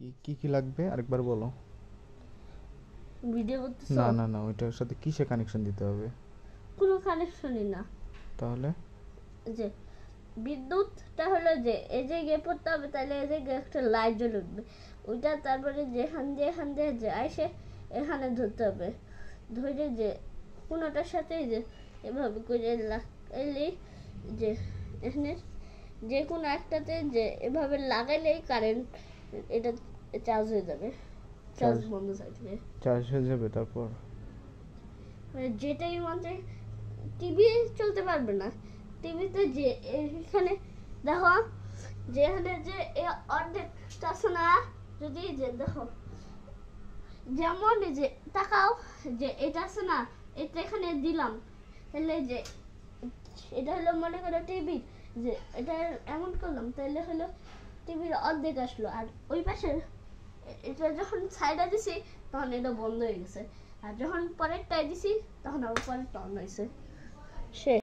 কি কি কি লাগবে আরেকবার বলো। ভিডিও করতেছ? না না না, ওইটার সাথে কিসে কানেকশন দিতে হবে? কোনো কানেকশনই না। তাহলে যে বিদ্যুৎটা হলো যে এই যে গিয়ে পড়তে হবে, তাহলে এই যে একটা লাইট জ্বলে উঠবে, ওইটা তারপরে যেখান দিয়ে যায় সে এখানে ধরতে হবে, ধরে যে কোনোটার সাথে যে এভাবে করে লাগাইলেই যে এখানে যে কোনো একটাতে যে এভাবে লাগাইলেই কারেন্ট এটা চার্জ হয়ে যাবে। চার্জ বন্ধ থাকবে, চার্জ হয়ে যাবে। তারপর মানে যেটাই মনে টিভি চলতে পারবে না। টিভিতে যে এখানে দেখো, যেখানে যে অর্ধেকটা আছে না, যদি যে দেখো যেমন যে তাকাও, যে এটা আছে না, এটা এখানে দিলাম, তাহলে যে এটা হলো মনে করো টিভি, যে এটা এমন করলাম তাহলে হলো টিভির অর্ধেক আসলো, আর ওই পাশে এটা যখন সাইডে দিছি তখন এটা বন্ধ হয়ে গেছে, আর যখন পরেরটায় দিছি তখন আবার পরেরটা অন হয়েছে। সে